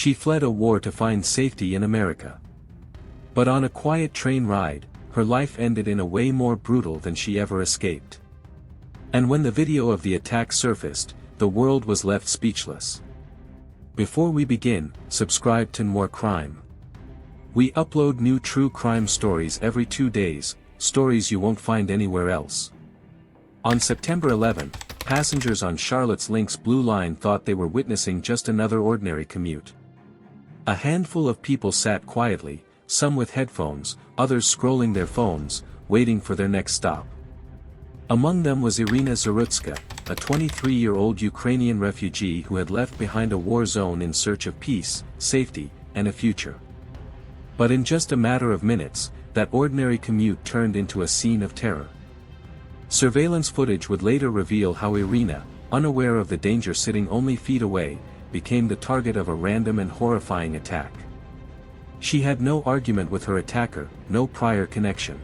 She fled a war to find safety in America. But on a quiet train ride, her life ended in a way more brutal than she ever escaped. And when the video of the attack surfaced, the world was left speechless. Before we begin, subscribe to Noir Crime. We upload new true crime stories every 2 days, stories you won't find anywhere else. On September 11, passengers on Charlotte's Lynx Blue Line thought they were witnessing just another ordinary commute. A handful of people sat quietly, some with headphones, others scrolling their phones, waiting for their next stop. Among them was Iryna Zaretska, a 23-year-old Ukrainian refugee who had left behind a war zone in search of peace, safety, and a future. But in just a matter of minutes, that ordinary commute turned into a scene of terror. Surveillance footage would later reveal how Iryna, unaware of the danger sitting only feet away, became the target of a random and horrifying attack. She had no argument with her attacker, no prior connection.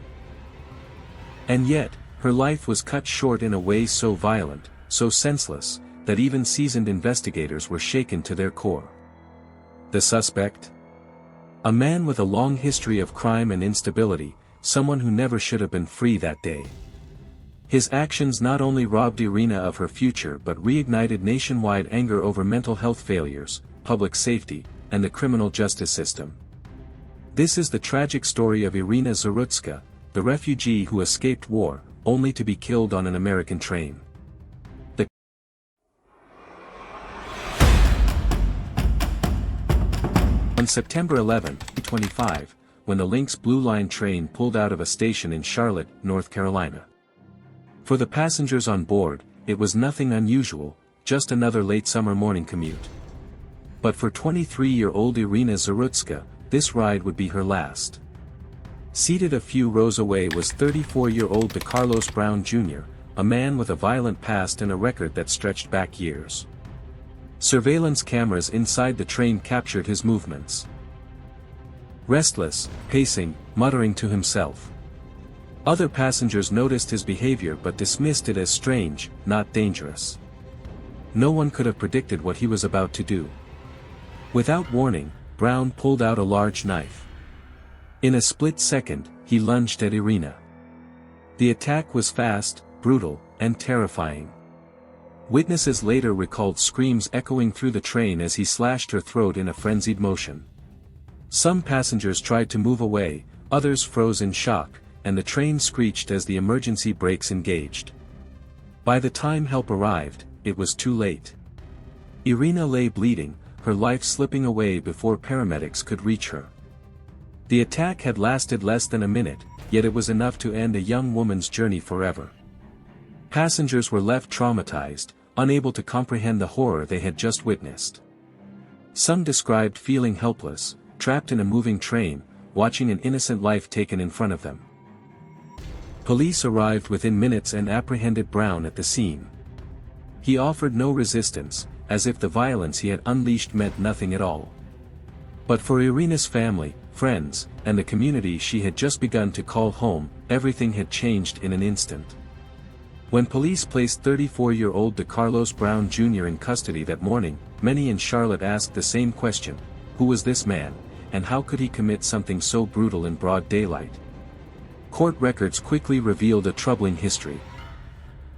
And yet, her life was cut short in a way so violent, so senseless, that even seasoned investigators were shaken to their core. The suspect? A man with a long history of crime and instability, someone who never should have been free that day. His actions not only robbed Iryna of her future but reignited nationwide anger over mental health failures, public safety, and the criminal justice system. This is the tragic story of Iryna Zaretska, the refugee who escaped war, only to be killed on an American train. On September 11, 2025, when the Lynx Blue Line train pulled out of a station in Charlotte, North Carolina. For the passengers on board, it was nothing unusual, just another late summer morning commute. But for 23-year-old Iryna Zaretska, this ride would be her last. Seated a few rows away was 34-year-old Carlos Brown Jr., a man with a violent past and a record that stretched back years. Surveillance cameras inside the train captured his movements. Restless, pacing, muttering to himself. Other passengers noticed his behavior but dismissed it as strange, not dangerous. No one could have predicted what he was about to do. Without warning, Brown pulled out a large knife. In a split second, he lunged at Iryna. The attack was fast, brutal, and terrifying. Witnesses later recalled screams echoing through the train as he slashed her throat in a frenzied motion. Some passengers tried to move away, others froze in shock, and the train screeched as the emergency brakes engaged. By the time help arrived, it was too late. Iryna lay bleeding, her life slipping away before paramedics could reach her. The attack had lasted less than a minute, yet it was enough to end a young woman's journey forever. Passengers were left traumatized, unable to comprehend the horror they had just witnessed. Some described feeling helpless, trapped in a moving train, watching an innocent life taken in front of them. Police arrived within minutes and apprehended Brown at the scene. He offered no resistance, as if the violence he had unleashed meant nothing at all. But for Iryna's family, friends, and the community she had just begun to call home, everything had changed in an instant. When police placed 34-year-old Carlos Brown Jr. in custody that morning, many in Charlotte asked the same question: who was this man, and how could he commit something so brutal in broad daylight? Court records quickly revealed a troubling history.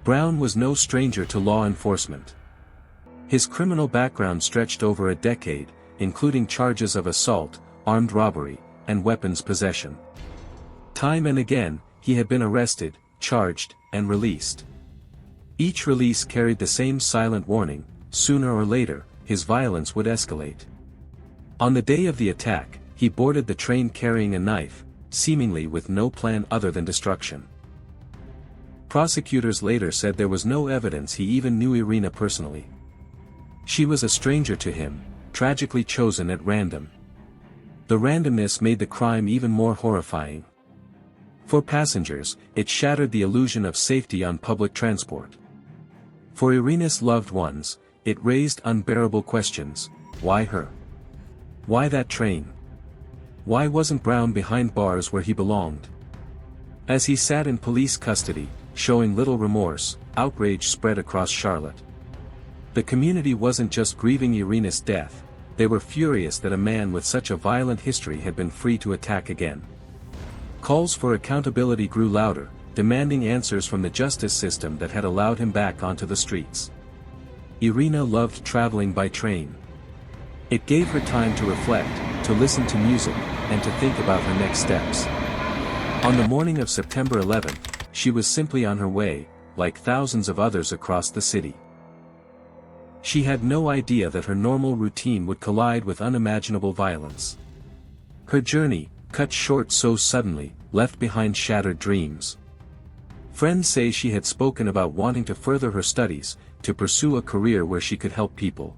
Brown was no stranger to law enforcement. His criminal background stretched over a decade, including charges of assault, armed robbery, and weapons possession. Time and again, he had been arrested, charged, and released. Each release carried the same silent warning: sooner or later, his violence would escalate. On the day of the attack, he boarded the train carrying a knife, seemingly with no plan other than destruction. Prosecutors later said there was no evidence he even knew Iryna personally. She was a stranger to him, tragically chosen at random. The randomness made the crime even more horrifying. For passengers, it shattered the illusion of safety on public transport. For Iryna's loved ones, it raised unbearable questions: why her? Why that train? Why wasn't Brown behind bars where he belonged? As he sat in police custody, showing little remorse, outrage spread across Charlotte. The community wasn't just grieving Iryna's death, they were furious that a man with such a violent history had been free to attack again. Calls for accountability grew louder, demanding answers from the justice system that had allowed him back onto the streets. Iryna loved traveling by train. It gave her time to reflect, to listen to music, and to think about her next steps. On the morning of September 11th, she was simply on her way, like thousands of others across the city. She had no idea that her normal routine would collide with unimaginable violence. Her journey, cut short so suddenly, left behind shattered dreams. Friends say she had spoken about wanting to further her studies, to pursue a career where she could help people.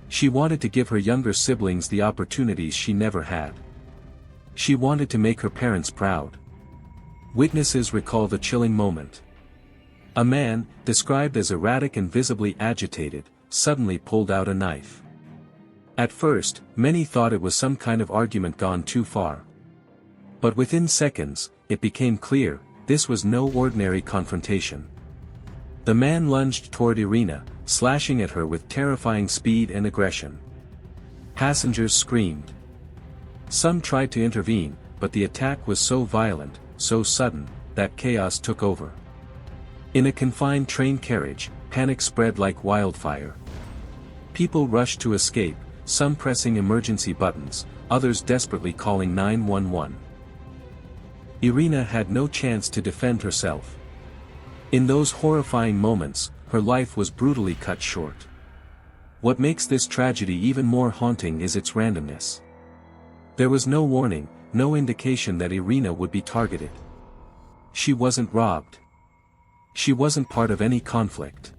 She wanted to give her younger siblings the opportunities she never had. She wanted to make her parents proud. Witnesses recall the chilling moment. A man, described as erratic and visibly agitated, suddenly pulled out a knife. At first, many thought it was some kind of argument gone too far. But within seconds, it became clear, this was no ordinary confrontation. The man lunged toward Iryna, slashing at her with terrifying speed and aggression. Passengers screamed. Some tried to intervene, but the attack was so violent, so sudden, that chaos took over. In a confined train carriage, panic spread like wildfire. People rushed to escape, some pressing emergency buttons, others desperately calling 911. Iryna had no chance to defend herself. In those horrifying moments, her life was brutally cut short. What makes this tragedy even more haunting is its randomness. There was no warning, no indication that Iryna would be targeted. She wasn't robbed. She wasn't part of any conflict.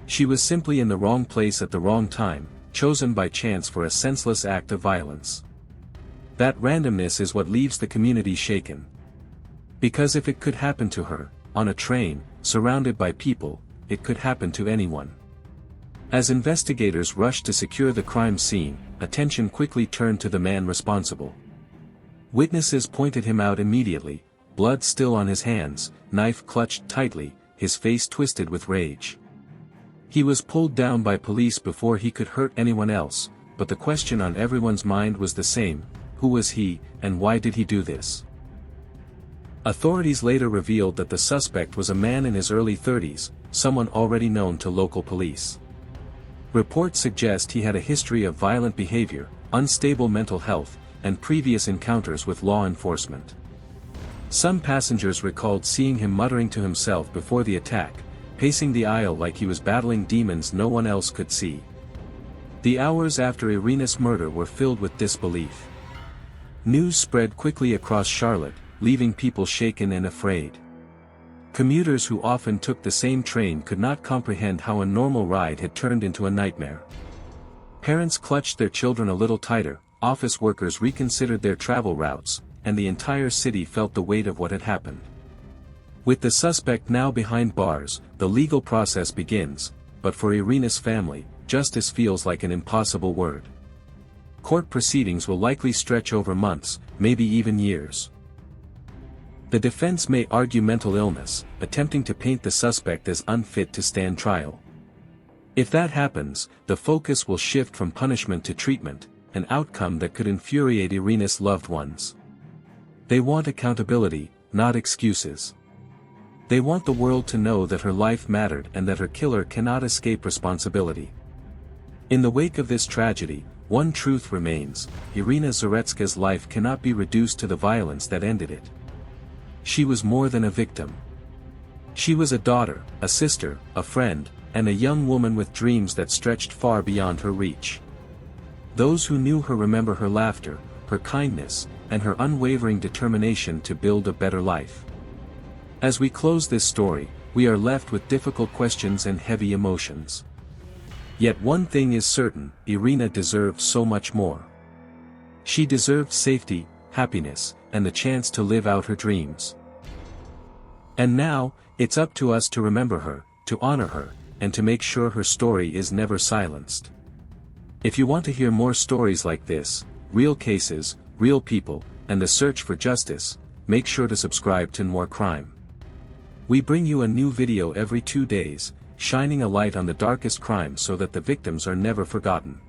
She was simply in the wrong place at the wrong time, chosen by chance for a senseless act of violence. That randomness is what leaves the community shaken. Because if it could happen to her, on a train, surrounded by people, it could happen to anyone. As investigators rushed to secure the crime scene, attention quickly turned to the man responsible. Witnesses pointed him out immediately, blood still on his hands, knife clutched tightly, his face twisted with rage. He was pulled down by police before he could hurt anyone else, but the question on everyone's mind was the same: who was he, and why did he do this? Authorities later revealed that the suspect was a man in his early 30s, someone already known to local police. Reports suggest he had a history of violent behavior, unstable mental health, and previous encounters with law enforcement. Some passengers recalled seeing him muttering to himself before the attack, pacing the aisle like he was battling demons no one else could see. The hours after Iryna's murder were filled with disbelief. News spread quickly across Charlotte, leaving people shaken and afraid. Commuters who often took the same train could not comprehend how a normal ride had turned into a nightmare. Parents clutched their children a little tighter, office workers reconsidered their travel routes, and the entire city felt the weight of what had happened. With the suspect now behind bars, the legal process begins, but for Iryna's family, justice feels like an impossible word. Court proceedings will likely stretch over months, maybe even years. The defense may argue mental illness, attempting to paint the suspect as unfit to stand trial. If that happens, the focus will shift from punishment to treatment, an outcome that could infuriate Iryna's loved ones. They want accountability, not excuses. They want the world to know that her life mattered and that her killer cannot escape responsibility. In the wake of this tragedy, one truth remains: Iryna Zaretska's life cannot be reduced to the violence that ended it. She was more than a victim. She was a daughter, a sister, a friend, and a young woman with dreams that stretched far beyond her reach. Those who knew her remember her laughter, her kindness, and her unwavering determination to build a better life. As we close this story, we are left with difficult questions and heavy emotions. Yet one thing is certain: Iryna deserved so much more. She deserved safety, happiness, and the chance to live out her dreams. And now, it's up to us to remember her, to honor her, and to make sure her story is never silenced. If you want to hear more stories like this, real cases, real people, and the search for justice, make sure to subscribe to Noir Crime. We bring you a new video every 2 days, shining a light on the darkest crimes so that the victims are never forgotten.